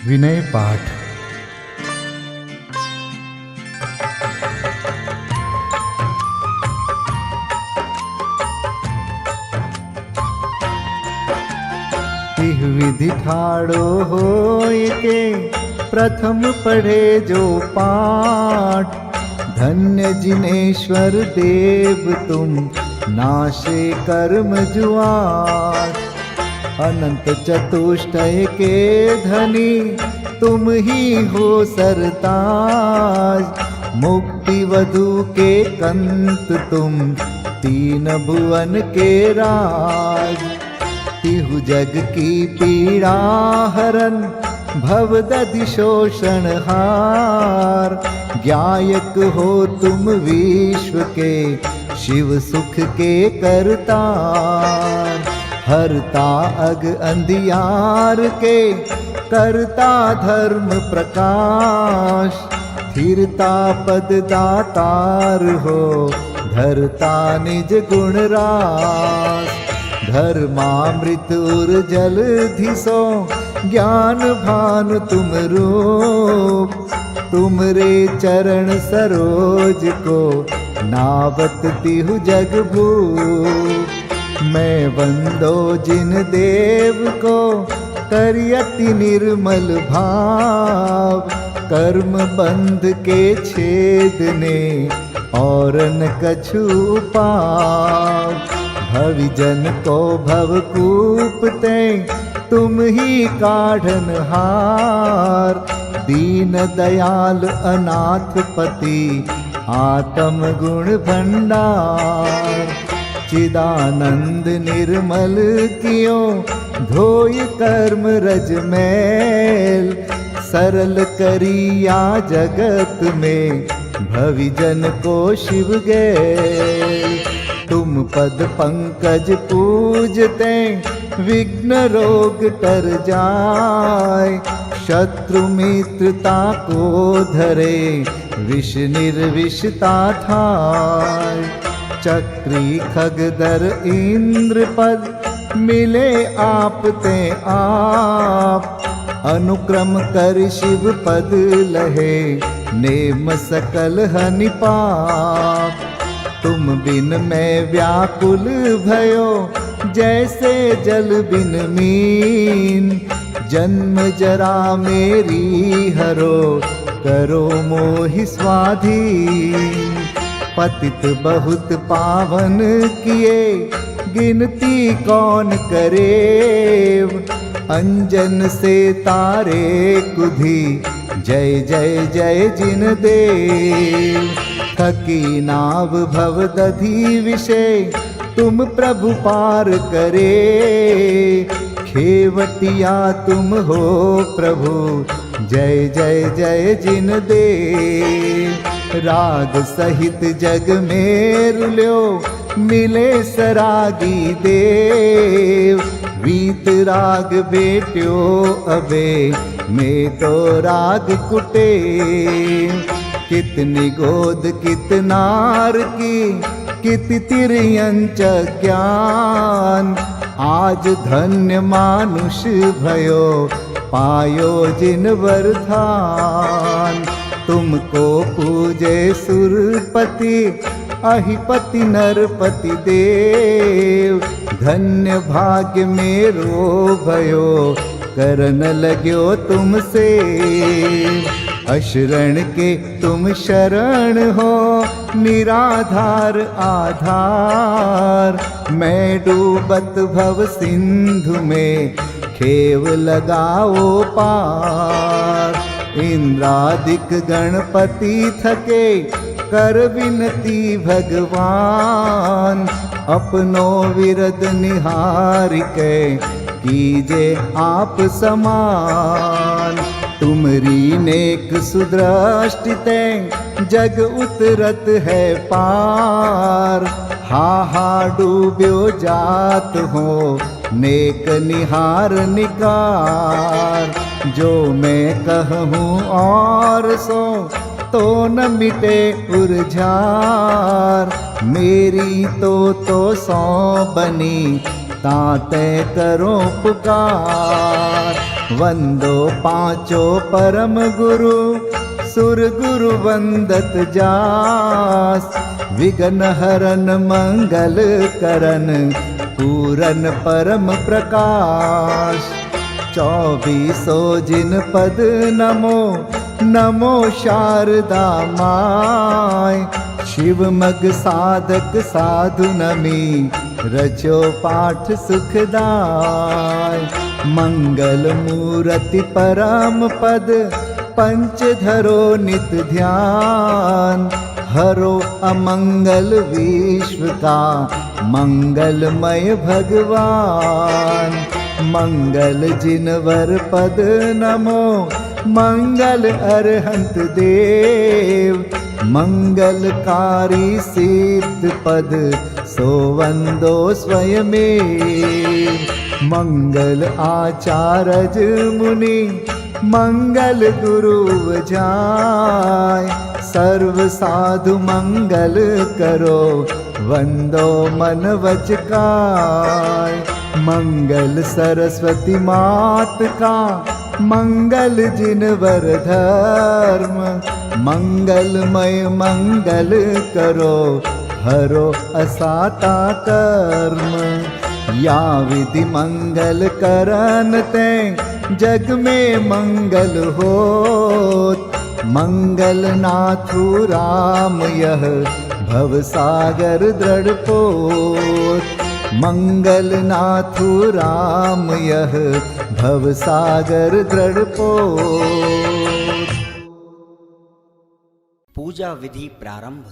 विनय पाठ। तिह विधि ठाड़ो होय के प्रथम पढ़े जो पाठ। धन्य जिनेश्वर देव तुम नाशे कर्म जुआट। अनंत चतुष्टय के धनी तुम ही हो सरताज। मुक्ति वधु के कंत तुम तीन भुवन के राज। तिहु जग की पीड़ा हरन भवदधि शोषण हार। ज्ञायक हो तुम विश्व के शिव सुख के करतार। हरता अग अंधियार के करता धर्म प्रकाश। स्थिरता पद दातार हो धरता निज गुण रास। धर्मामृत उर जल धिसो ज्ञान भानु तुम रूप। तुमरे चरण सरोज को नावत तिहु जग भूप। मैं वंदो जिन देव को करियति निर्मल भाव। कर्म बंध के छेदने और न कछु पाव। भविजन को भवकूपते तुम ही काढ़न हार। दीन दयाल अनाथ पति आत्म गुण भंडार। चिदानंद निर्मल कियो धोय कर्म रज मैल। सरल करिया जगत में भविजन को शिव गैल। तुम पद पंकज पूजते विघ्न रोग तर जाय। शत्रु मित्रता को धरे विष निर्विषता थाय। चक्री खगदर इंद्र पद मिले आप ते आप। अनुक्रम कर शिव पद लहे नेम सकल हनि पाप। तुम बिन मैं व्याकुल भयो जैसे जल बिन मीन। जन्म जरा मेरी हरो करो मोहि स्वाधीन। पतित बहुत पावन किए गिनती कौन करे। अंजन से तारे कुधी जय जय जय जिन देव। थकी नाव भवदधि विषय तुम प्रभु पार करे। खेवटिया तुम हो प्रभु जय जय जय जिन देव। राग सहित जग में रुल्यो मिले सरागी देव। वीत राग बेट्यो अबे में तो राग कुटे। कितनी गोद कितनार की कित तिर्यंच ज्ञान। आज धन्य मानुष भयो पायो जिन वरदान। तुमको पूजे सुरपति अहिपति नरपति देव। धन्य भाग्य मेरो भयो करन लग्यो तुमसे। अशरण के तुम शरण हो निराधार आधार। मैं डूबत भव सिंधु में खेव लगाओ पार। इंद्रादिक गणपति थके कर विनती भगवान। अपनो विरद निहार के कीजे आप समान। तुमरी नेक सुदृष्टिते जग उतरत है पार। हा डूब्यो जात हो नेक निहार निकार। जो मैं कहूँ और सो तो न मिटे उर्जार। मेरी तो सौ बनी ताते करो पुकार। वंदो पांचों परम गुरु सुर गुरु वंदत जास। विघ्न हरन मंगल करन पूरन परम प्रकाश। 24 जिन पद नमो नमो शारदा माय। शिव मग साधक साधु नमी रचो पाठ सुखदाय। मंगल मूर्ति परम पद पंच धरो नित ध्यान। हरो अमंगल विश्व का मंगलमय भगवान। मंगल जिनवर पद नमो मंगल अरहंत देव। मंगलकारी सिद्ध पद सोवंदो स्वयमेव। मंगल आचारज मुनि मंगल गुरु जाय। सर्व साधु मंगल करो वंदो मन वच काय। मंगल सरस्वती मात का मंगल जिनवर धर्म। मंगलमय मंगल करो हरो असाता कर्म। या विधि मंगल करन ते जग में मंगल होत। मंगल नाथु राम यह भव सागर दृढ़ पोत। मंगल नाथु राम यह भव सागर दृढ़ पोत। पूजा विधि प्रारंभ।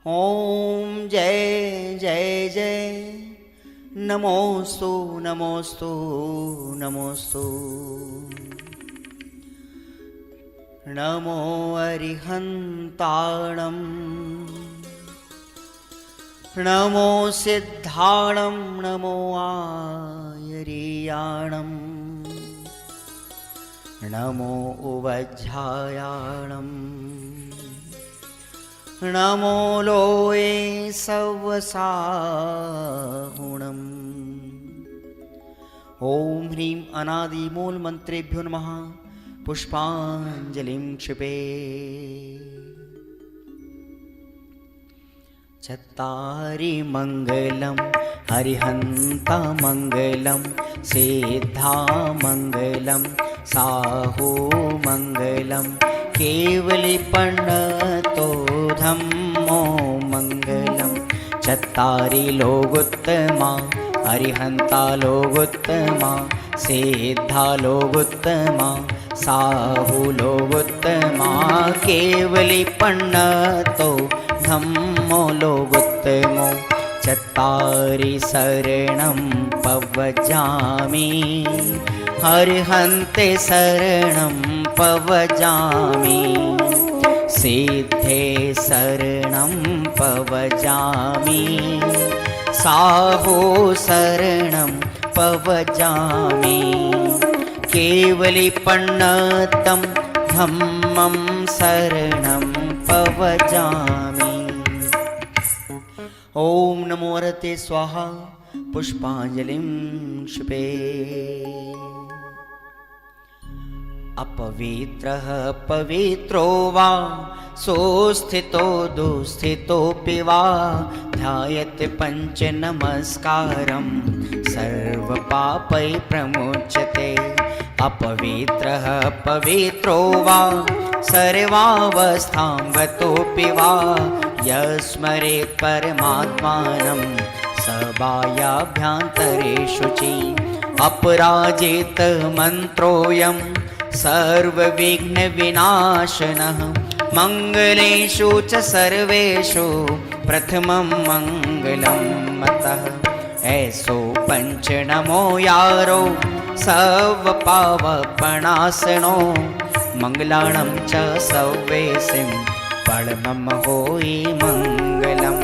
ओम जय जय जय नमोस्तु नमोस्तु नमोस्तु। नमो अरिहन्ताणं नमो सिद्धाणं नमो आयर्याणं नमो उवज्झायाणं नमो लोये सवसाहुणम्। ओम ह्रीं अनादि मूल मंत्रेभ्यो नमः। पुष्पांजलिं क्षिपे। चत्तारि मंगलम हरिहंता मंगलम सिद्धा मंगलम साहू मंगलम केवलिपन्नतो धम्मो मंगलम। चत्तारि लोगोत्तमा हरिहंता लोगोत्तमा सिद्धा लोगोत्तमा साहू लोगोत्तमा केवलिपन्नतो धम्मो लोगोत्तमो। चत्तारि शरणं पवजामि हरिहन्ते शरणं पवजामि। सिद्धे शरणं पवजामि साहो शरणं पवजामि। केवलिपन्नतं धम्मं शरणं पवजामि। ओम नमो हरते स्वाहा। पुष्पांजलिं क्षिपे। अपवित्रः पवित्रो वा सोस्थितो दुस्थितोऽपि वा ध्यायते पंच नमस्कारं सर्वपापै प्रमुच्यते। अपवित्रः पवित्रो वा सर्वावस्थां गतोऽपि वा यस्मरेत् परमात्मानं सबाह्याभ्यन्तरे शुचि। अपराजित मन्त्रोऽयं सर्वविघ्नविनाशनः मंगलेषु च सर्वेषु प्रथमं मंगलं मतः। ऐसो पंच नमो यारो सर्वपावपणासनो मंगलाणं च सव्वेसिं परमं होई मंगलम्।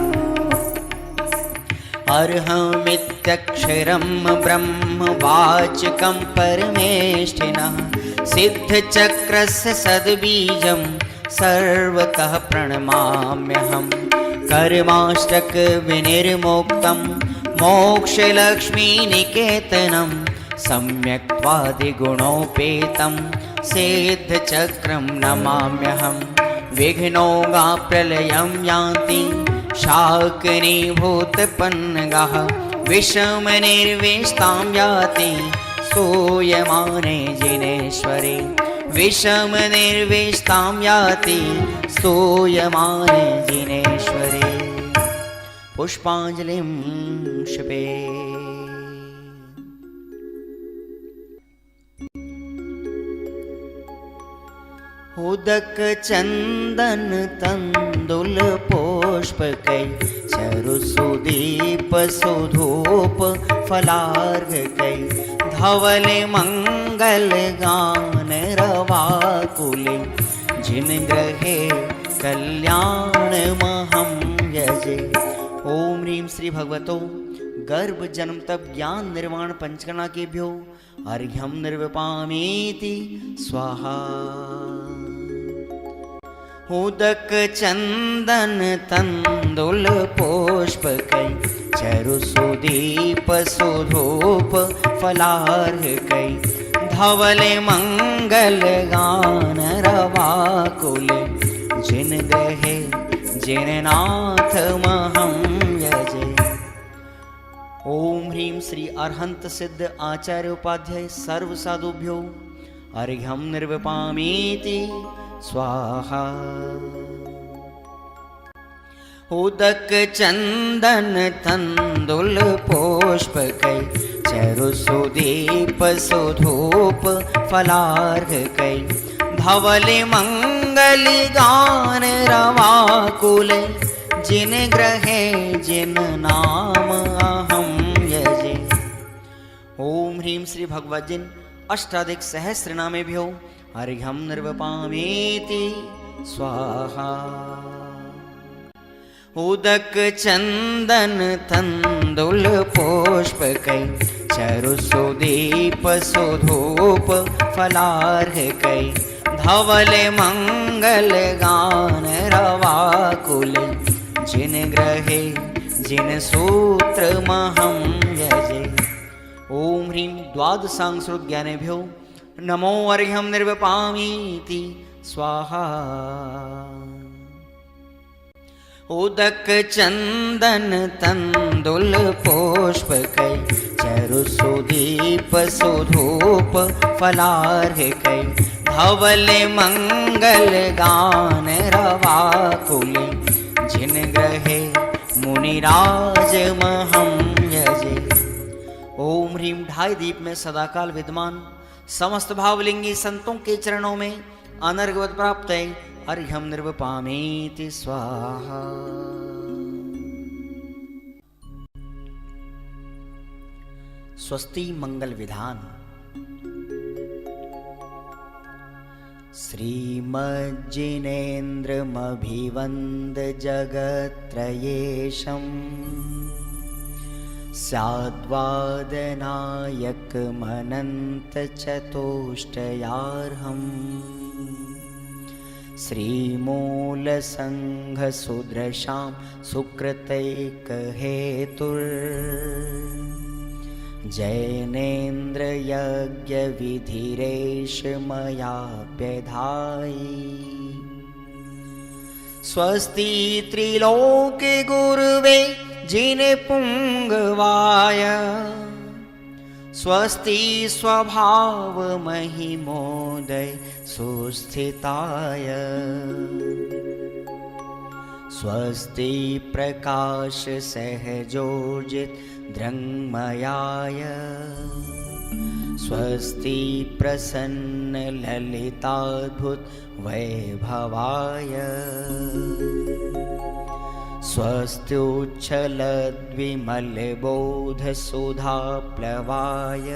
अर्हमित्यक्षरं ब्रह्म वाचकं परमेष्ठिनः सिद्धचक्रस्य सद्बीजं सर्वतः प्रणमाम्यहम्। कर्माष्टक विनिर्मुक्तं मोक्षलक्ष्मीनिकेतनं सम्यक्त्वादिगुणोपेतं सिद्धचक्रं नमाम्यहं। विघ्नौघाप्रलयं यान्ति शाकिनीभूतपन्नगाः, विषमनिर्विष्टां याति स्तूयमाने जिनेश्वरे। विषमनिर्विष्टां याति स्तूयमाने जिनेश्वरे। पुष्पाञ्जलिं क्षिपे। उदक चंदन तंदुल पुष्पकै चरुसुदीप सुधूप फलार्घकै धवल मंगल गान रवाकुले जिन ग्रहे कल्याण महं यजे। ओम ह्रीं श्री भगवतो गर्भ जन्म तप ज्ञान निर्वाण पंचकर्णा केभ्यो अर्घ्यं निर्विपामीति स्वाहा। उदक चंदन तंदुल पुष्पकै चरुसुदीप सुधूप फलार्घकै धवल मंगल गान रवाकुल जिन ग्रहे जिन नाथ महं यजे। ओम ह्रीं श्री अरहंत सिद्ध आचार्य उपाध्याय सर्व साधुभ्यो अर्घ्यं निर्विपामीति स्वाहा। उदक चंदन तंदुल पुष्पकै चरुसुदीप सुधूप फलार्घकै धवल मंगल गान रवाकुल जिन ग्रहे जिन नाम अहं यजे। ओम ह्रीं श्री भगवद्जिन अष्टाधिक सहस्र नामेभ्यो अर्घ्यं निर्विपामीति स्वाहा। उदक चंदन तंदुल पुष्पकै चरुसुदीप सुधूप फलार्घकै धवल मंगल गान रवाकुल जिन ग्रहे जिन सूत्र महं यजे। ओम ह्रीं द्वादशांशोद्ज्ञानेभ्यो नमो अर्घ्यं निर्विपामीति स्वाहा। उदक चंदन तंदुल पुष्पकै चरुसुदीप सुधूप फलार्घकै धवल मंगल गान रवाकुल जिन ग्रहे मुनिराज महं यजे। ओम ह्रीं ढाई दीप में सदाकाल विद्यमान समस्त भावलिंगी संतों के चरणों में अनर्घवत प्राप्त है अर्घ्यं निर्विपामीति स्वाहा। स्वस्ति मंगल विधान। श्रीमज्जिनेन्द्रमभिवन्द जगत्त्रयेशम् स्याद्वादनायकमनन्तचतुष्टयार्हम् श्रीमूलसङ्घसुदृशां सुकृतैकहेतुर्जैनेन्द्रयज्ञविधिरेश मयाप्यधायि। स्वस्ति त्रिलोके गुरुवे जिनपुङ्गवाय स्वस्ति स्वभाव महिमोदय सुस्थिताय। स्वस्ति प्रकाश सहजोजित दृङ्मयाय स्वस्ति प्रसन्न ललिताद्भुत वैभवाय। स्वस्त्युच्छलद्विमलबोधसुधाप्लवाय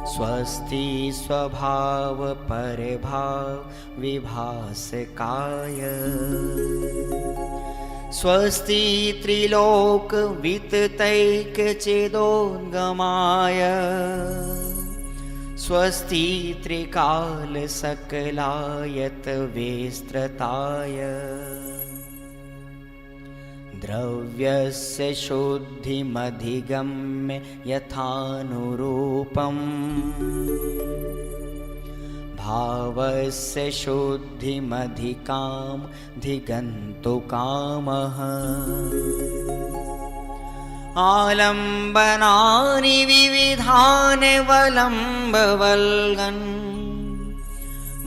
स्वस्ति स्वभाव परभाव विभासकाय। स्वस्ति त्रिलोक विततैकचेदोद्गमाय स्वस्ति त्रिकाल सकलायत विस्तृताय। द्रव्यस्य शुद्धिमधिगम्य यथानुरूपम् भावस्य शुद्धिमधिकाम् धिगन्तु कामः आलम्बनानि विविधानि वलम्बवल्गन्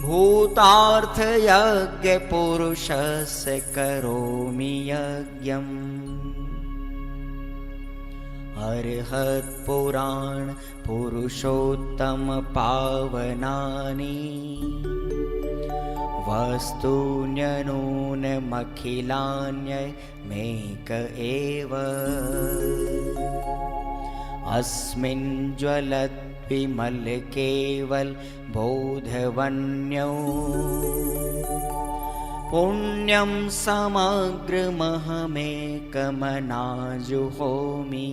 भूतार्थयज्ञपुरुषस्य करोमि यज्ञम् अर्हत्पुराण पुरुषोत्तम पावनानि वस्तून्यनूनमखिलान्यमेक एव अस्मिन् ज्वलद्विमल केवल बोधवन्यो पुण्यं समग्रमहमेकमनाजुहोमि।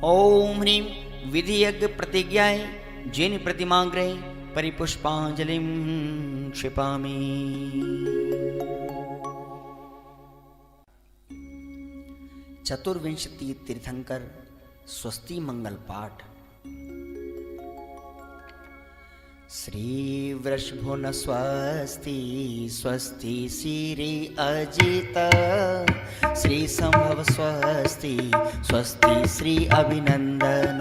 ओम ह्रीं विधियज्ञ प्रतिज्ञाय जिन प्रतिमाग्रे परिपुष्पांजलिं क्षिपामि। चतुर्विंशति तीर्थंकर स्वस्ति मंगल पाठ। श्री वृषभुन स्वस्ति स्वस्ति श्री अजित श्री संभव स्वस्ति स्वस्ति श्री अभिनंदन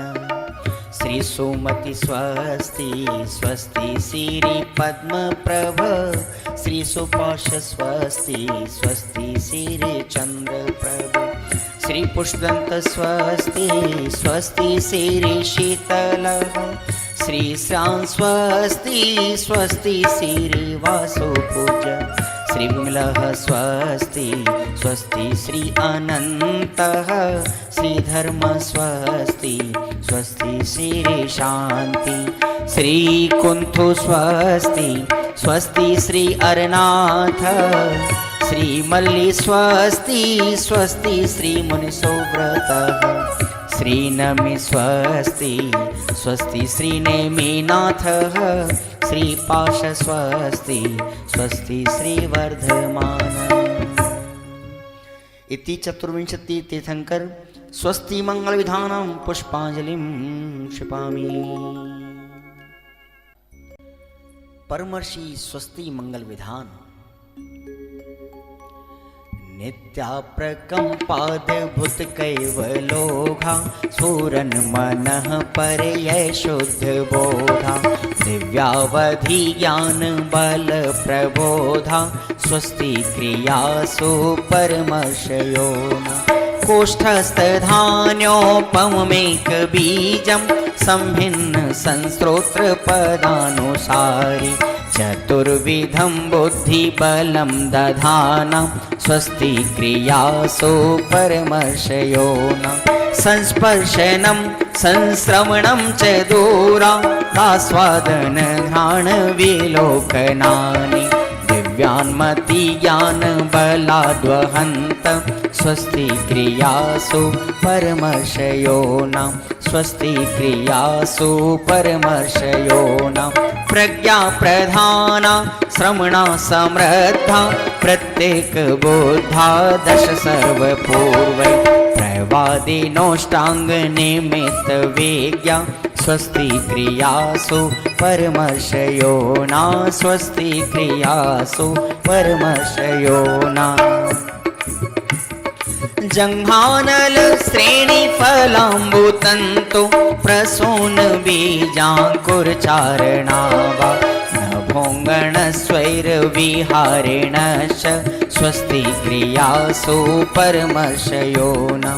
श्री सुमति स्वस्ति स्वस्ति श्री पद्म प्रभ श्री सुपाश स्वस्ति स्वस्ति श्री चंद्र प्रभ श्री पुष्पदंत स्वस्ति स्वस्ति श्री शीतल श्री श्याम स्वस्ति स्वस्ति श्री वासुपूज श्री विमलः स्वस्ति स्वस्ति श्री अनन्तः श्री धर्म स्वस्ति स्वस्ति श्री शांति श्री कुंथु स्वस्ति स्वस्ति श्री अरनाथ श्री मल्ली स्वस्ति स्वस्ति श्री मुनिसोव्रतः श्री नमि स्वस्ति स्वस्ति श्री नेमिनाथः श्री पाश स्वस्ति स्वस्ति श्री वर्धमान। इति चतुर्विंशति तीर्थंकर स्वस्ति मंगल विधानं पुष्पांजलिं क्षिपामि। परमर्षि स्वस्ति मंगल विधान। नित्याप्रकम्पाद्भुत कैवलोघा सूरन मनः परयै शुद्ध बोधा दिव्यावधि ज्ञान बल प्रबोधा स्वस्ति क्रियासु परमर्षयोना कोष्ठस्थधान्योपमेक बीजं संभिन्न संस्रोत्र पदानुसारि चतुर्विधं बुद्धिबलं दधाना स्वस्ति क्रियासु परमर्षयोना संस्पर्शनं संश्रवणं च दूरादास्वादन घ्राण विलोकनानि दिव्यान्मति ज्ञान बलाद्वहन्त स्वस्ति क्रियासु परमर्षयोना स्वस्ति क्रियासु परमर्षयोना प्रज्ञा प्रधाना श्रवणा समृद्धा प्रत्येक बोधा दश सर्वपूर्वै प्रवादिनोष्टांग निमित्त वेज्ञा स्वस्ति क्रियासु परमर्षयोना स्वस्ति क्रियासु परमर्षयोना जंघानल श्रेणी फलाम्बुतंतु प्रसून बीजांकुरचारणावा नभोंगण स्वैर विहारेणश्च स्वस्ति क्रियासु परमर्षयोना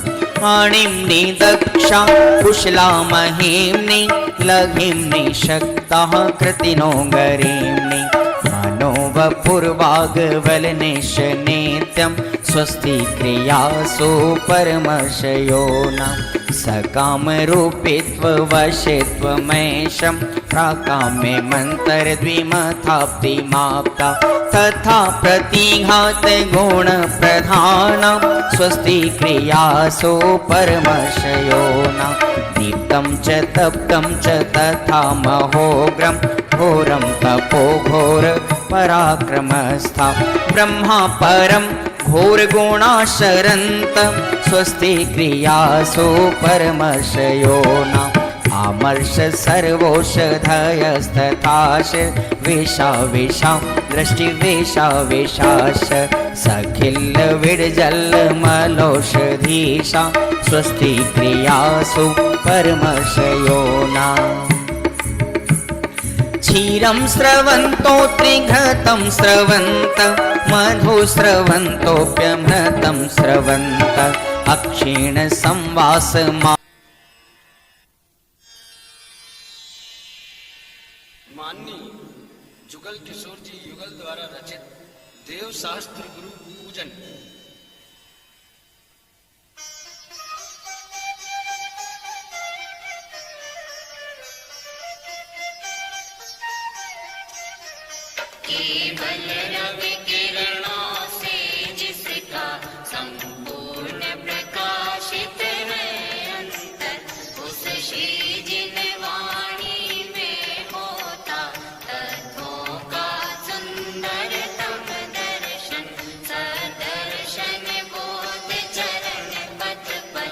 आणिम्नि दक्षा कुशला महिम्नि लघिम्नि शक्ताः कृतिनो गरीम्नि मनोवपुर्वाग्वलनिश नित्यं स्वस्ति क्रियासु परमर्षयोना सकामरूपित्ववशित्वमेशं प्राकाम्ये मन्तरद्विमथाप्तिमाप्ता तथा प्रतिघात गुणप्रधानं स्वस्ति क्रियासु परमर्षयोना दीप्तं च तप्तं च तथा महोग्रं घोरं तपो घोर पराक्रमस्था ब्रह्मा परम घोर गुणाशरन्त स्वस्ति क्रियासु परमर्षयो न आमर्ष सर्वौषधयस्तथाश वेशा वेशा दृष्टि वेशा वेशाश सखिल विडजल मलौषधीशा स्वस्ति क्रियासु परमर्षयो न क्षीरं स्रवन्तो त्रिघृतं स्रवन्त मधु स्रवन्तोऽप्यमृतं स्रवन्त अक्षीण संवास माननीय जुगल किशोर जी युगल द्वारा रचित देव शास्त्र गुरु पूजन। केवल रवि किरणों से जिसका संपूर्ण प्रकाशित है अंतर, उस श्री जिन वाणी में होता तत्वों का सुंदरतम दर्शन। सदर्शन बोध चरण पथ पर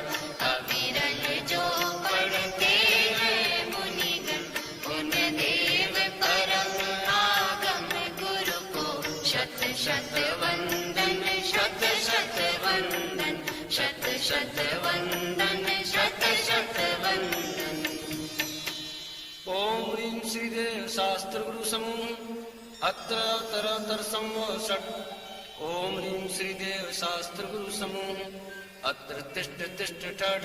अविरल जो पढ़ते हैं मुनिगण, उन देव परम आगम गुरु को शत शत वंदन, शत शत वंदन, शत शत वंदन, शत शत वंदन। ओम ह्रीं श्रीदेव शास्त्र गुरु समूह अत्र तरतर संवषट्। ओम ह्रीं श्रीदेव शास्त्र गुरु समूह अत्र तिष्ठ तिष्ठ ठठ।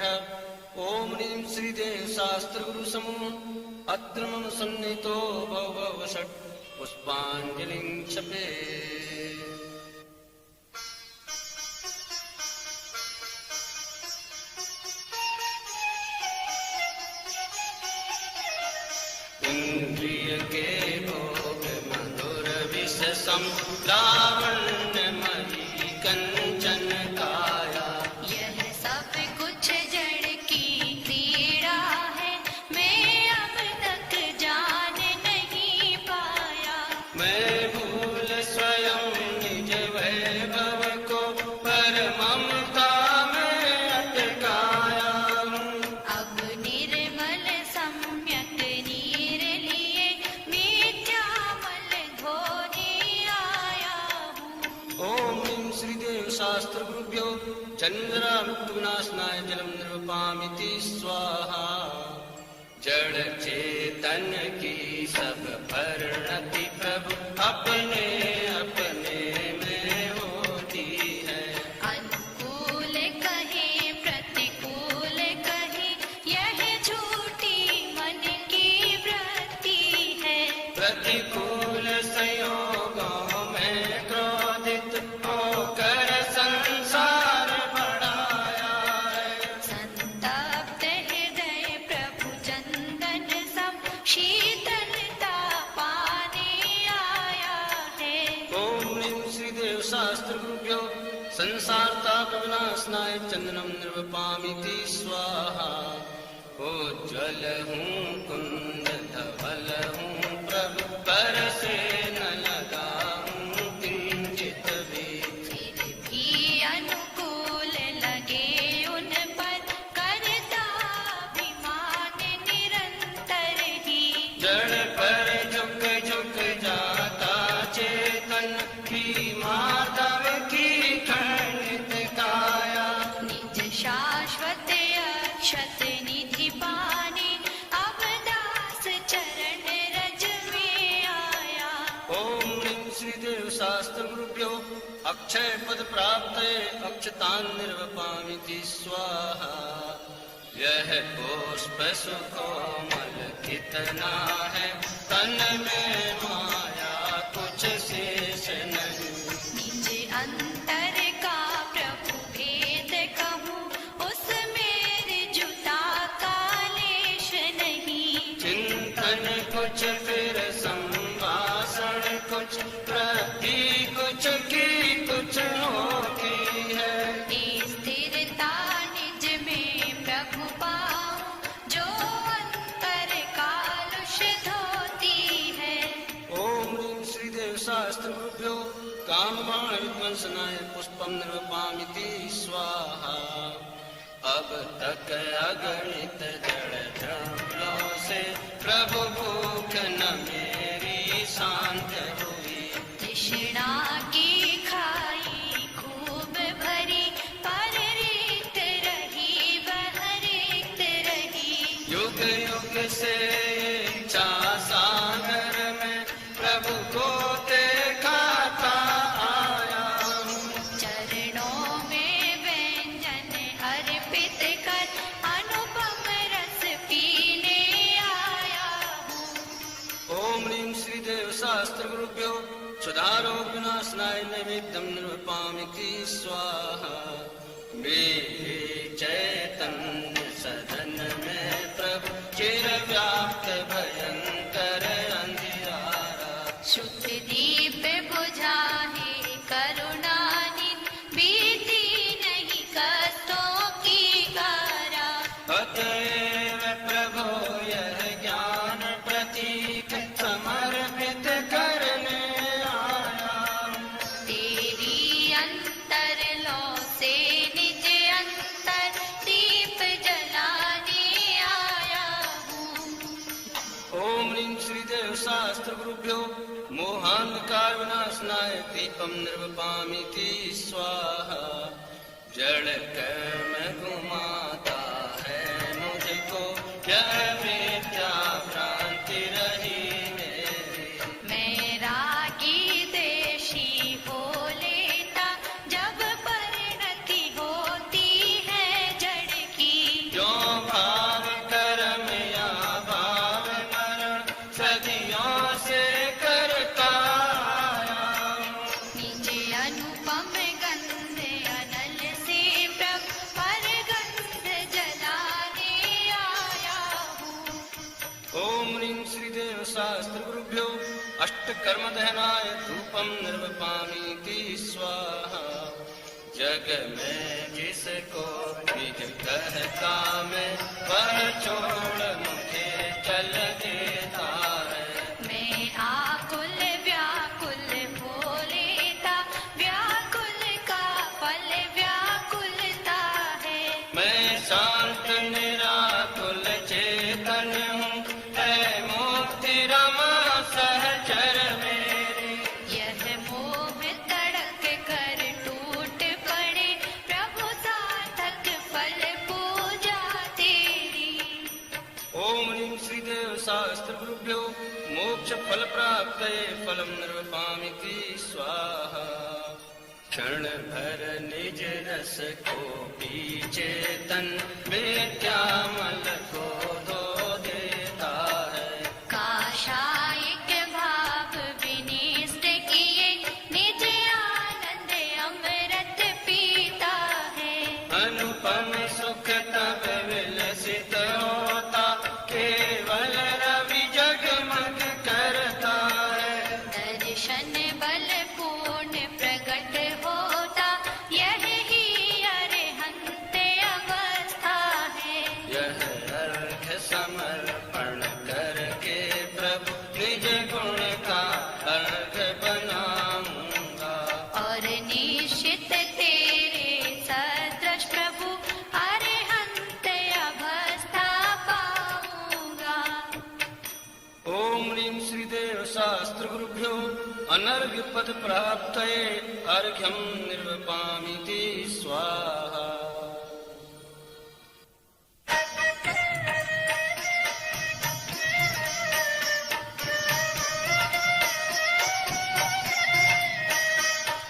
ओम ह्रीं श्रीदेव शास्त्र गुरु समूह अत्र मम सन्निहितो भव भव षट्। पुष्पांजलिं क्षपे। इंद्रिय के भोग मधुर विष सम लावण्यमयी कंचन काया। यह सब कुछ जड़ की क्रीड़ा है, मैं अब तक जान नहीं पाया। मैं भूल स्वयं निज वैभव को पर ममता में अटकाया हूँ। अब निर्मल सम्यक नीर लिए मिथ्यामल धोने आया हूँ। ओम ह्रीं श्रीदेव शास्त्र गुरुभ्यो चंद्रा मृत्युनाशनाय जलम निर्वपामिति स्वाहा। जड़ चेतन की सब परिणति प्रभु अपने अपने में होती है। अनुकूल कहे प्रतिकूल कहे, यह झूठी मन की वृत्ति है। प्रतिकूल संयोगों में क्रोधित होकर संसार बढ़ाया है। संतप्त हृदय प्रभु चंदन सम शीतलता पाने आया है। ओम ह्रीं श्रीदेव शास्त्र गुरुभ्यो संसार ताप विनाशनाय चंदनम निर्वपामिति स्वाहा। उज्ज्वल हूँ कुंद धवल हूँ प्रभु पर से न लगाऊं किंचित भी। फिर भी अनुकूल लगे उन पर, करता अभिमान निरंतर ही। जड़ पर झुक झुक जाता चेतन की माधव की खंडित काया। निज शाश्वत अक्षत निधि पाने, अब दास चरण रज में आया। ओम ह्रीं श्रीदेव शास्त्र गुरुभ्यो अक्षय पद प्राप्त अक्षतान निर्वपामिति स्वाहा। यह पुष्प सुकोमल कितना है, तन में माया कुछ शेष नहीं। निज अंतर का प्रभु भेद कहूँ, उसमें जुता कालेश नहीं। चिंतन कुछ फिर संभाषण कुछ प्रति कुछ की कुछ होती है। स्थिरता निज में प्रभु पाऊं, जो अंतर कालुष धोती है। ओम ह्रीं श्रीदेव शास्त्र अब तक अगणित जड़ द्रव्यों से प्रभु भूख न मेरी शांत हुई। तृष्णा की खाई खूब भरी, पर रिक्त रही वह रिक्त रही। युग युग से इच्छा सागर में प्रभु को देखता आया हूँ। चरणों में व्यंजन अर्पित कर अनुपम रस पीने आया हूँ। ओम ह्रीं श्रीदेव शास्त्र गुरुभ्यो सुधारो विनाशनाय नैवेद्यं निर्वपामिति स्वाहा। मेरे चैतन्य सदन में प्रभु चिर व्याप्त भयंकर अंधियारा। शुद्ध दीप बुझाए करुणानिधि, बीती नहीं कष्टों की कारा। अतएव प्रभु यह ज्ञान प्रतीक समर्पित करने आया हूँ। तेरी अंतर लो से निज अंतर दीप जलाने आया हूँ। ओम ह्रीं श्रीदेव शास्त्र गुरुभ्यो मोहान्धकार विनाशनाय दीपं निर्वपामिति स्वाहा। जड़ कर्म घुमाता है मुझको, यह विद्या भ्रांति रही मेरी। मैं रागी देशी हो लेता, जब परिणति होती है जड़ की। जो भाव कर्म या भाव मरण सदियों से करता आया हूँ। निज अनुपम गंध अनल से प्रभु पर गंध जलाने आया हूँ। ओम ह्रीं श्रीदेव शास्त्र गुरुभ्यो अष्ट कर्म दहनाय धूपम निर्वपामिति स्वाहा। जग में जिसको निज कहता मैं, वह छोड़ मुझे चल देता है। मैं आकुल व्याकुल हो लेता, व्याकुल का फल व्याकुलता है। मैं शांत निराकुल चेतन हूँ, है मुक्ति रमा सहचर मेरी। यह मोह तड़क कर टूट पड़े, प्रभु सार्थक फल पूजा तेरी। ओम ह्रीं श्रीदेव शास्त्र गुरुभ्यो मोक्ष फल प्राप्त फलम निर्वपामिति स्वाहा। क्षण भर निज रस को पी चेतन, विद्यामल को धो देता है। काशायिक भाव विनिष्ट किए, निज आनंद अमृत पीता है। अनुपम सुख तब विलसित होता, केवल रवि जगमग करता है। दर्शन बल पूर्ण प्रकट होता, यह ही अरहंत अवस्था है। यह अर्घ समर्पण करके प्रभु निज गुण का अर्घ बनाऊंगा। और निश्चित तेरे सदृश प्रभु अरहंत अवस्था पाऊंगा। ओम ह्रीं श्रीदेव शास्त्र गुरुभ्यो अनर्घ्य पद प्राप्त अर्घ्यम निर्वपामिति स्वाहा।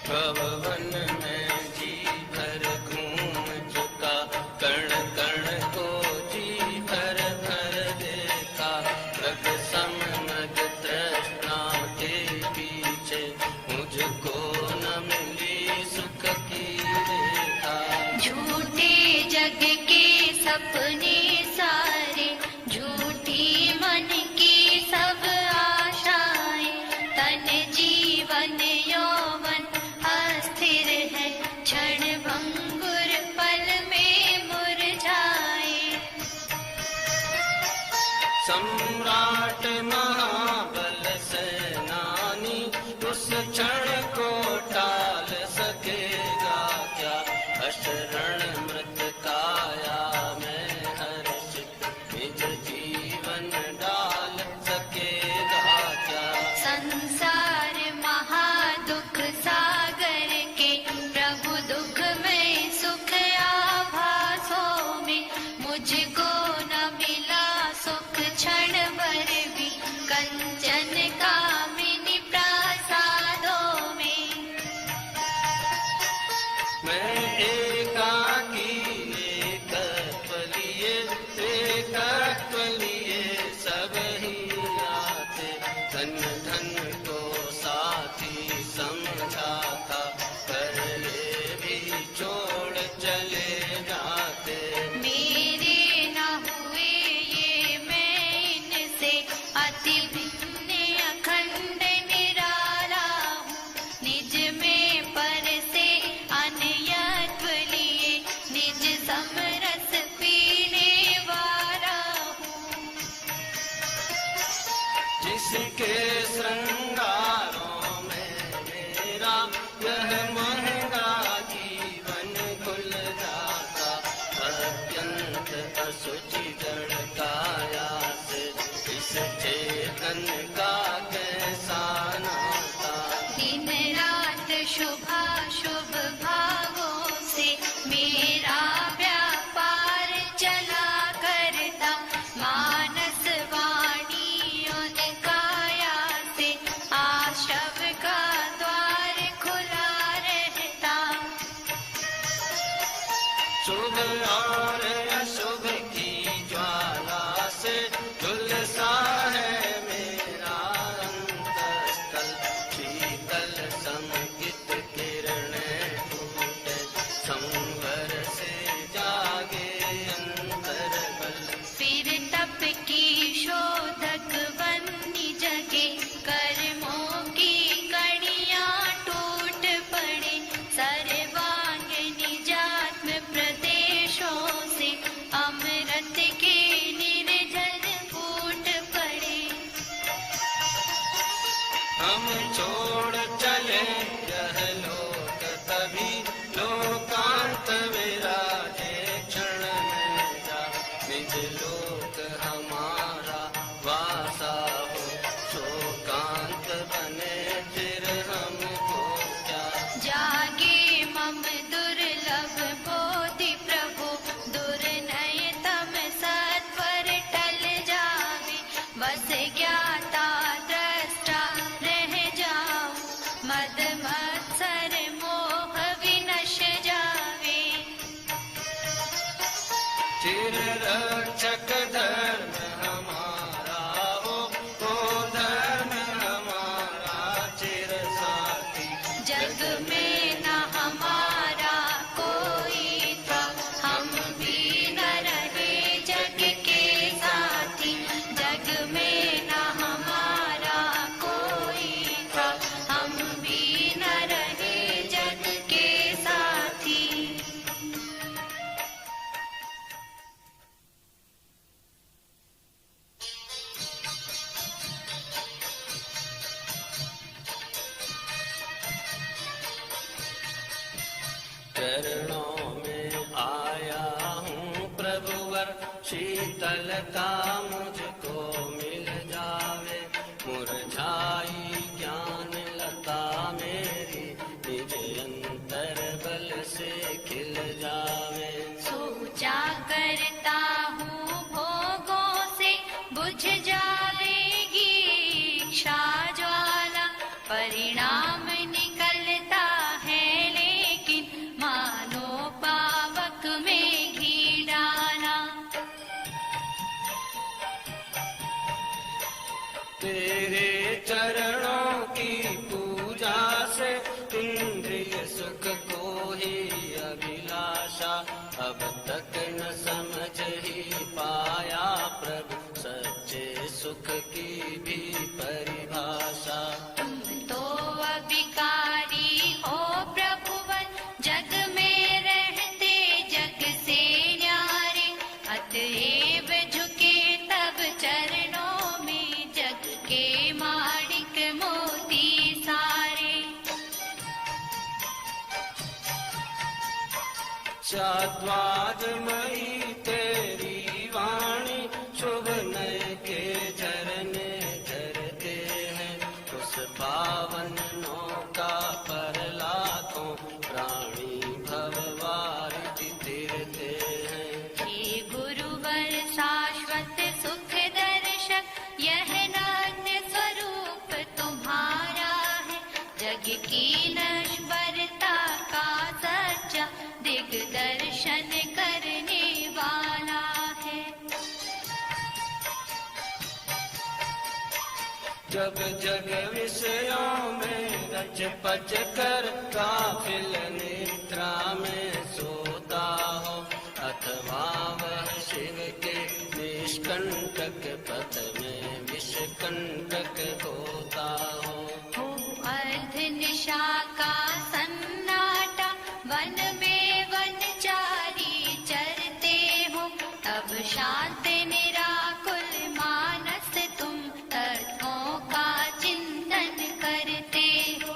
भवन में जी भर घूम चुका, कण कण को जी भर भर देखा। रग समनग तृष्णा के पीछे मुझको न मिली सुख की रेखा। झूठे जग के सपने सारे, झूठी मन की सब आशाएं। तन जीवन यौवन अस्थिर है, क्षण भंगुर पल में मुरझाए। सम्राट महाबल सेनानी उस क्षण को टाल सकेगा क्या। अशरण मृत काया मुझको न मिला सुख क्षण भर भी कंचन कामिनी प्रसादों में। मैं एकाकी एकत्व लिए सब ही आते, धन धन को साथी समझा था, पर ये भी छोड़ चले जाते। मेरे न हुए ये मैं इनसे अति भिन्न अखंड निराला हूँ, निज में पर से अन्यत्व लिए निज समरस पीने वाला हूँ। जिसके श्रृंगारों में मेरा यह महंगा जीवन खुल जाता, अत्यंत असुचि जड़ काया से इस चेतन का कैसा नाता। दिन रात शुभाशुभ भावों से मेरा व्यापार चला करता, मानस वाणी और काया से आशव का द्वार खुला रहता। शुभ और अशुभ की ज्वाला से झुलसा है मेरा अंतस्थल, शीतल संगीत किरणें फूटे, संवर से जागे अंतर्बल। फिर तप की शोधक बन्नी जगे, कर्मों की कड़ियां टूट पड़े, सर्वांग निजात्म प्रदेशों से अमृत के निर्जल फूट पड़े। हम छोड़ चले यह लोक तभी लोकांत विराजे क्षण में जा, निज लोक हमारा वासा हो, शोकांत बने फिर हमको क्या। जागे मम दुर्लभ बोधि प्रभु, दुर्नय तम सत्वर टल जावे, बस ज्ञाता दृष्टा रह जाऊं, मद मत्सर मोह विनश जावे। चिर रक्षक धर्म हमारा हो, तो धर्म हमारा चिर साथी। जग में न हमारा कोई था, हम भी न रहे जग के साथी। जग में न हमारा कोई था, हम भी न रहे जग के साथी। चरणों में आया हूँ प्रभुवर, शीतलता मुझको मिल जावे, मुरझाई ज्ञान लता मेरी निज अंतर बल से खिल जावे। सोचा करता हूँ भोगों से बुझ जाएगी इच्छा ज्वाला, परिणाम निकलता है लेकिन मानो पावक में घी डाला। तेरे चरणों की पूजा से इंद्रिय सुख को ही अभिलाषा, अब तक न समझ ही पाया प्रभु सच्चे सुख की भी परिभाषा। तुम तो अभिकारी हो प्रभुवन, जग में रहते जग से न्यारे, अतएव झुके तब चरणों में जग के माणिक मोती सारे। चाद्वादमयी तेरी वाणी, शुभ नय के झरने झरते हैं, उस पावन नौका पर लाखों प्राणी भववारिधि तिरते हैं। हे गुरु जब जग विषयों में रच पच कर काफिल निद्रा में सोता हो, अथवा वह शिव के निष्कंटक पथ में विषकंटक होता हो। अर्ध निशा का सन्नाटा, वन में वनचारी चरते हो, तब शांत निराकुल मानस तुम तत्वों का चिंतन करते हो।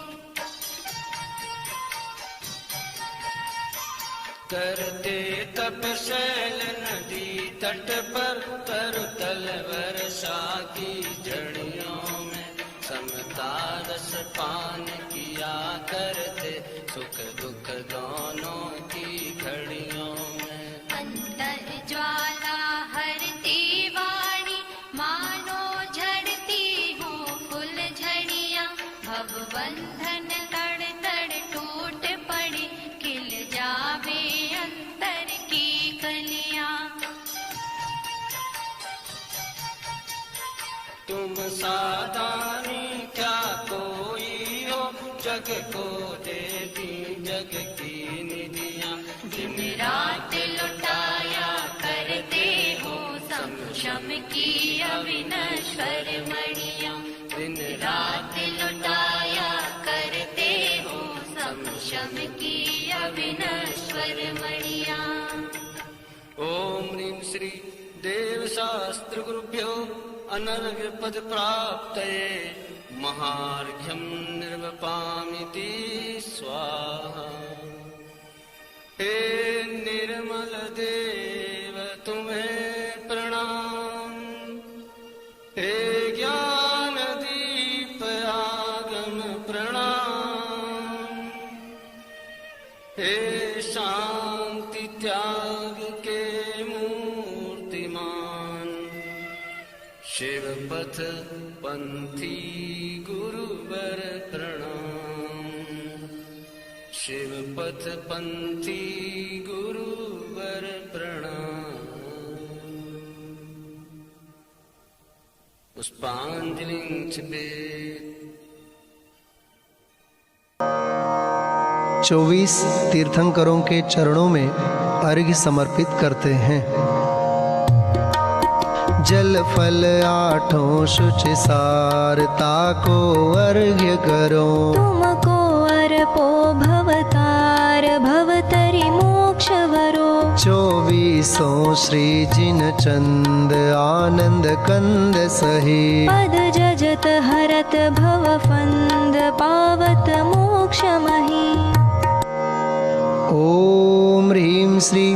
करते तपशैल नदी तट पर, तरुतल वर्षा की जड़ियों में समता रस पान किया करते, सुख दुख दोनों की घड़ियों में। अंतर ज्वाला हरती वाणी, मानो झड़ती हो फूल झड़ियाँ, भव बंधन तड़ तड़ टूट पड़े, खिल जावे अंतर की कलियाँ। तुम साधानी क्या कोई हो, जग को देती जग की निधियाँ, दिन रात लुटाया करते हो, सम शम की अविनश्वर मणियाँ। दिन रात लुटाया करते हो, सम शम की अविनश्वर मणियाँ। ओम ह्रीं श्री देव शास्त्र गुरुभ्यो अनर्घ्य पद प्राप्तये, महार्घ्यं निर्वपामिति स्वाहा। हे निर्मल देव तुम्हें प्रणाम, हे ज्ञान दीप आगम प्रणाम, हे शांति त्याग के मूर्तिमान, शिव पथ पंथी गुरुवर प्रणाम, शिव पथ पंथी गुरुवर प्रणाम। पुष्पांजलिं क्षिपेत्। 24 तीर्थंकरों के चरणों में अर्घ्य समर्पित करते हैं। जल फल आठों शुच सारता को अर्घ्य करो, तुमको अर्पो भवतार भवतरि मोक्ष वरो। 24 श्री जिन चंद आनंद कंद सही, पद जजत हरत भव फंद पावत मोक्ष मही। ओम ह्रीं श्री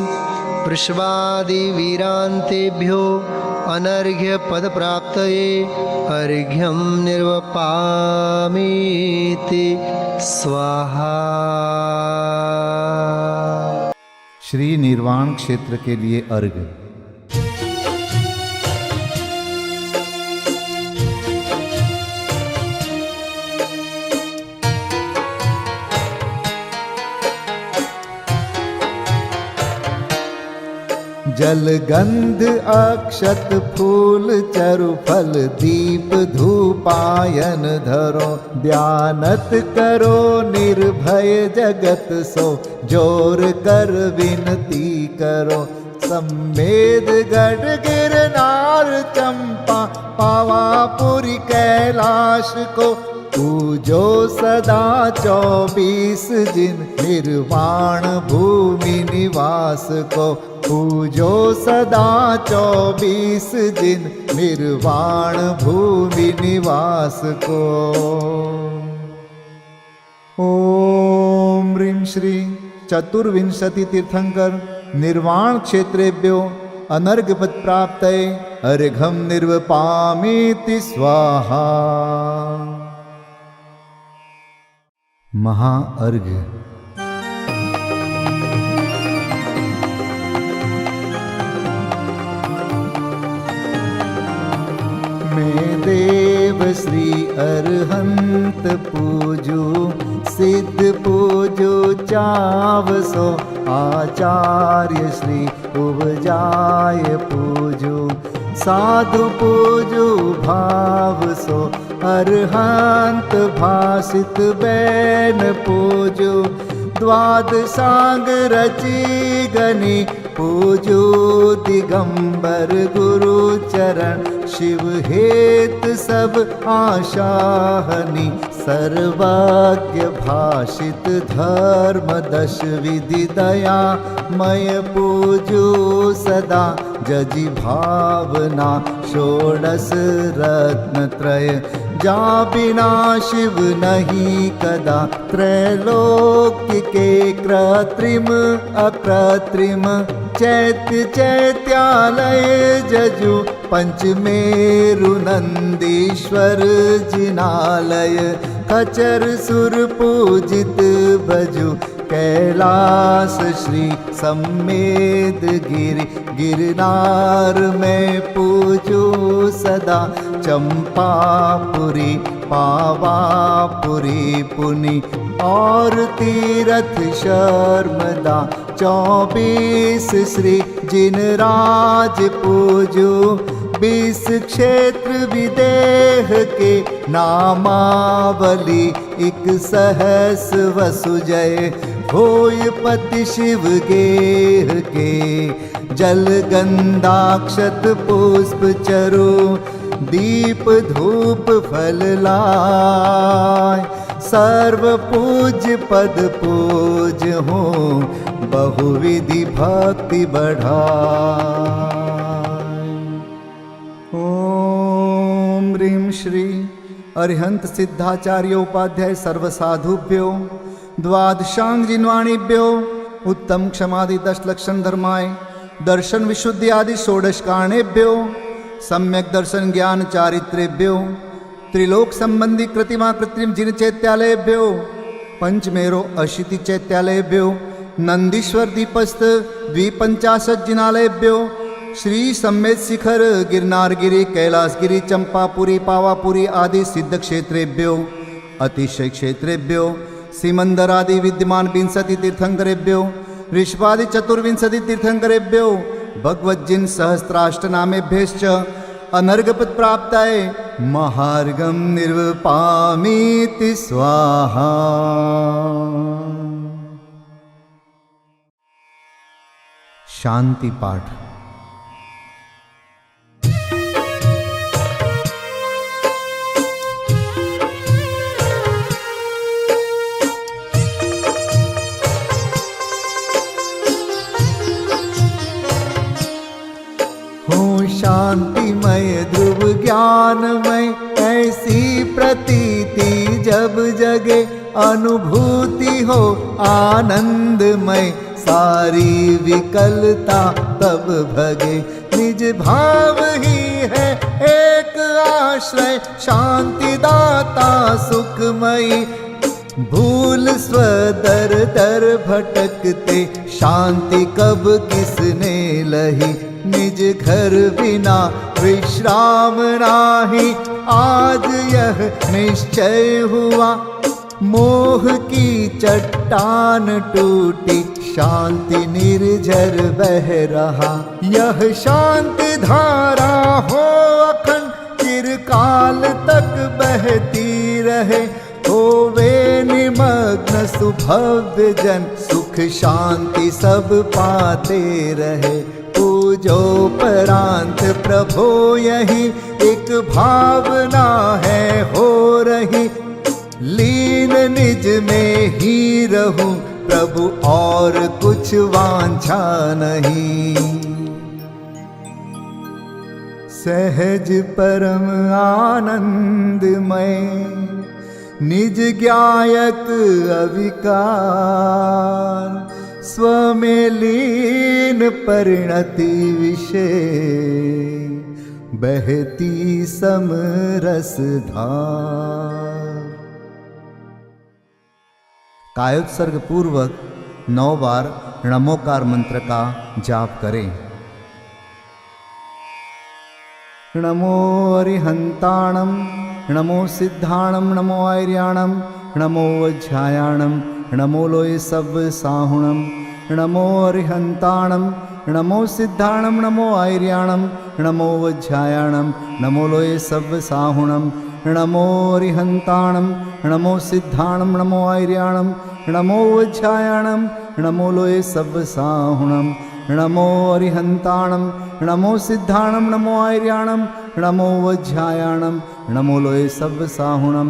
वृषभादि वीरांतेभ्यो अनर्घ्य पद प्राप्तये अर्घ्यं निर्वपामीति स्वाहा। श्री निर्वाण क्षेत्र के लिए अर्घ्य। जल गंध अक्षत फूल चरु फल दीप धूपायन धरो, ध्यानत करो निर्भय जगत सो, जोर कर विनती करो। सम्मेद गढ़ गिरनार चंपा पावापुरी कैलाश को, पूजो सदा 24 जिन निर्वाण भूमि निवास को, पूजो सदा 24 जिन निर्वाण भूमि निवास को। ओम ह्रीं श्री चतुर्विंशति तीर्थंकर निर्वाण क्षेत्रेभ्यो अनर्घ्यपद प्राप्तये अर्घ्यं निर्वपामीति स्वाहा। महाअर्घ्य। मैं देव श्री अरहंत पूजू, सिद्ध पूजू चावसो, आचार्य श्री उपजाय पूजू, साधु पूजु भाव सो अरहंत भासित बैन पूजु द्वादशांग रची गनी पूजो दिगंबर गुरु चरण शिव हेत सब आशाहनी सर्वज्ञ भाषित धर्म दश विधि दया मय पूजो सदा जजी भावना षोडश रत्न त्रय जा बिना शिव नहीं कदा त्रैलोक्य के कृत्रिम अकृत्रिम चैत्य चैत्यालय जजु पंचमेरु नंदीश्वर जिनालय खचर सुर पूजित भजु कैलास श्री सम्मेद गिरि गिरनार में पूजो सदा चंपापुरी पावापुरी पुनि और तीरथ शर्मदा 24 श्री जिनराज पूजो 20 क्षेत्र विदेह के नामावली 1 सहस वसुजय होय पति शिव गेह के जल गंधाक्षत पुष्प चरो दीप धूप फल लाय सर्व पूज्य पद पूज हो बहुविधि भक्ति बढ़ाय। ओम ह्रीं श्री अरिहंत सिद्धाचार्य उपाध्याय सर्वसाधुभ्यो द्वादशांग जिन्वाणीभ्यो उत्तम क्षमादि 10 लक्षण धर्माय दर्शन विशुद्धि आदि 16 कारणेभ्यो सम्यक दर्शन ज्ञान चारित्रेभ्यो त्रिलोक संबंधी कृतिमा कृत्रिम जिन चैत्यालयभ्यो पंचमेरो अशीति चैत्यालयभ्यो नंदीश्वर दीपस्थ 250 जिनालयभ्यो श्री सम्मेद शिखर गिरनारगिरी कैलासगिरी चंपापुरी पावापुरी आदि सिद्ध क्षेत्रेभ्यो अतिशय क्षेत्रेभ्यो सीमंदर आदि विद्यमान 20 तीर्थंकरेभ्यो ऋषभादि 24 तीर्थंकरेभ्यो भगवज्जिन सहस्राष्टनामेभ्यश्च अनर्घपद प्राप्ताय महार्गम निर्वपामीति स्वाहा। शांति पाठ। शांतिमय ध्रुव ज्ञानमय ऐसी प्रतीति जब जगे अनुभूति हो आनंदमय सारी विकलता तब भगे निज भाव ही है एक आश्रय शांति दाता सुखमयी भूल स्वदर दर भटकते शांति कब किसने लही निज घर बिना विश्राम नाही आज यह निश्चय हुआ मोह की चट्टान टूटी शांति निर्झर बह रहा यह शांति धारा हो अखंड चिरकाल तक बहती रहे होवे निमग्न सुभव्य जन सुख शांति सब पाते रहे पूजो परांत प्रभो यही एक भावना है हो रही लीन निज में ही रहूं प्रभु और कुछ वांछा नहीं सहज परम आनंदमय निज ज्ञायक अविकार स्वमें लीन परिणति विषय बहती समरस धार। कायोत्सर्ग पूर्वक 9 बार नमोकार मंत्र का जाप करें। नमो अरिहंताणम नमो सिद्धाणम नमो आर्याणम नमो वज्रायाणम नमो लोय सब साहुणम नमो अरिहंताणम नमो सिद्धाणं नमो आयर्याणं नमो वज्झायाणं नमो लोये सव्वसाहुणं नमो रिहन्ताणं नमो सिद्धाणं नमो आयर्याणं नमो वज्झायाणं नमो लोये सव्वसाहुणं नमो रिहन्ताणं नमो सिद्धाणं नमो आयर्याणं नमो वज्झायाणं नमो लोये सव्वसाहुणं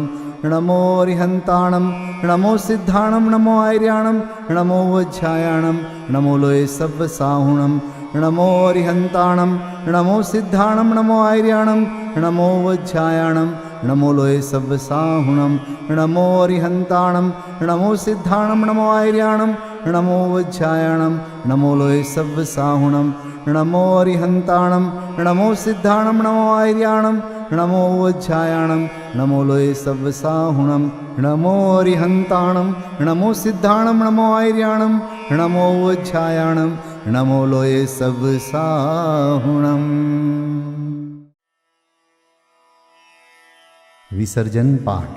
नमो रिहन्ताणं नमो सिद्धाणं नमो आयर्याणं नमो वज्झायाणं नमो लोये सव्वसाहुणं नमो रिहन्ताणं नमो सिद्धाणं नमो आयर्याणं नमो वज्झायाणं नमो लोये सव्वसाहुणं नमो रिहन्ताणं नमो सिद्धाणं नमो आयर्याणं नमो वज्झायाणं नमो लोये सव्वसाहुणं नमो रिहन्ताणं नमो सिद्धाणं नमो आयर्याणं नमो वज्झायाणं नमो लोये सव्वसाहुणं नमो रिहन्ताणं नमो सिद्धाणं नमो आयर्याणं नमो वज्झायाणं नमो लोये सव्वसाहुणम्। विसर्जन पाठ।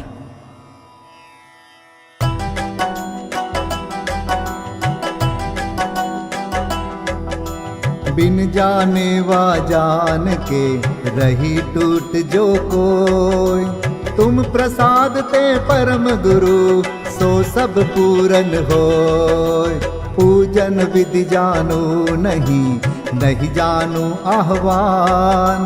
बिन जाने वा जान के रही टूट जो कोई, तुम प्रसाद ते परम गुरु सो सब पूरन होय। पूजन विधि जानो नहीं, नहीं जानो आह्वान,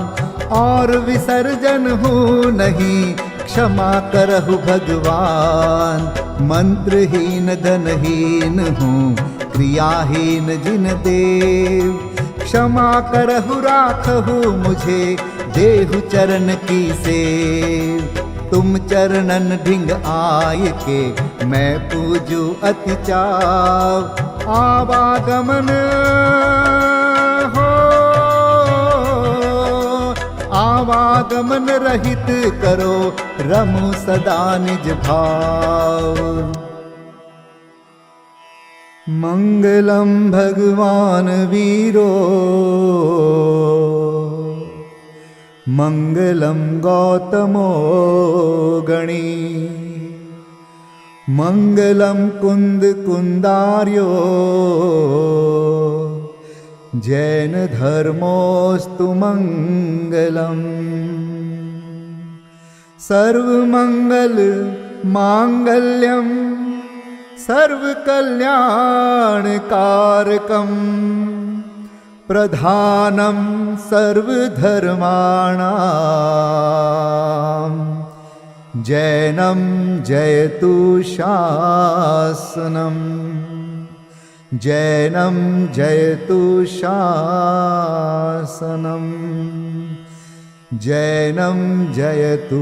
और विसर्जन हूँ नहीं, क्षमा करहु भगवान। मंत्रहीन धनहीन हूँ, क्रियाहीन जिन देव, क्षमा करहु राखहु मुझे, देहु चरण की सेव। तुम चरणन ढिंग आय के, मैं पूजू अति चाव। आवागमन हो, आवागमन रहित करो, रमु सदा निज भाव। मंगलम भगवान वीरो, मंगलम गौतमो गणी, मंगलम कुंद कुंदार्यो, जैन धर्मोस्तु मंगलम। सर्वमंगल मांगल्यम सर्वकल्याणकारकं, प्रधानं सर्वधर्माणां, जैनं जयतु शासनं, जैनं जयतु शासनं, जैनं जयतु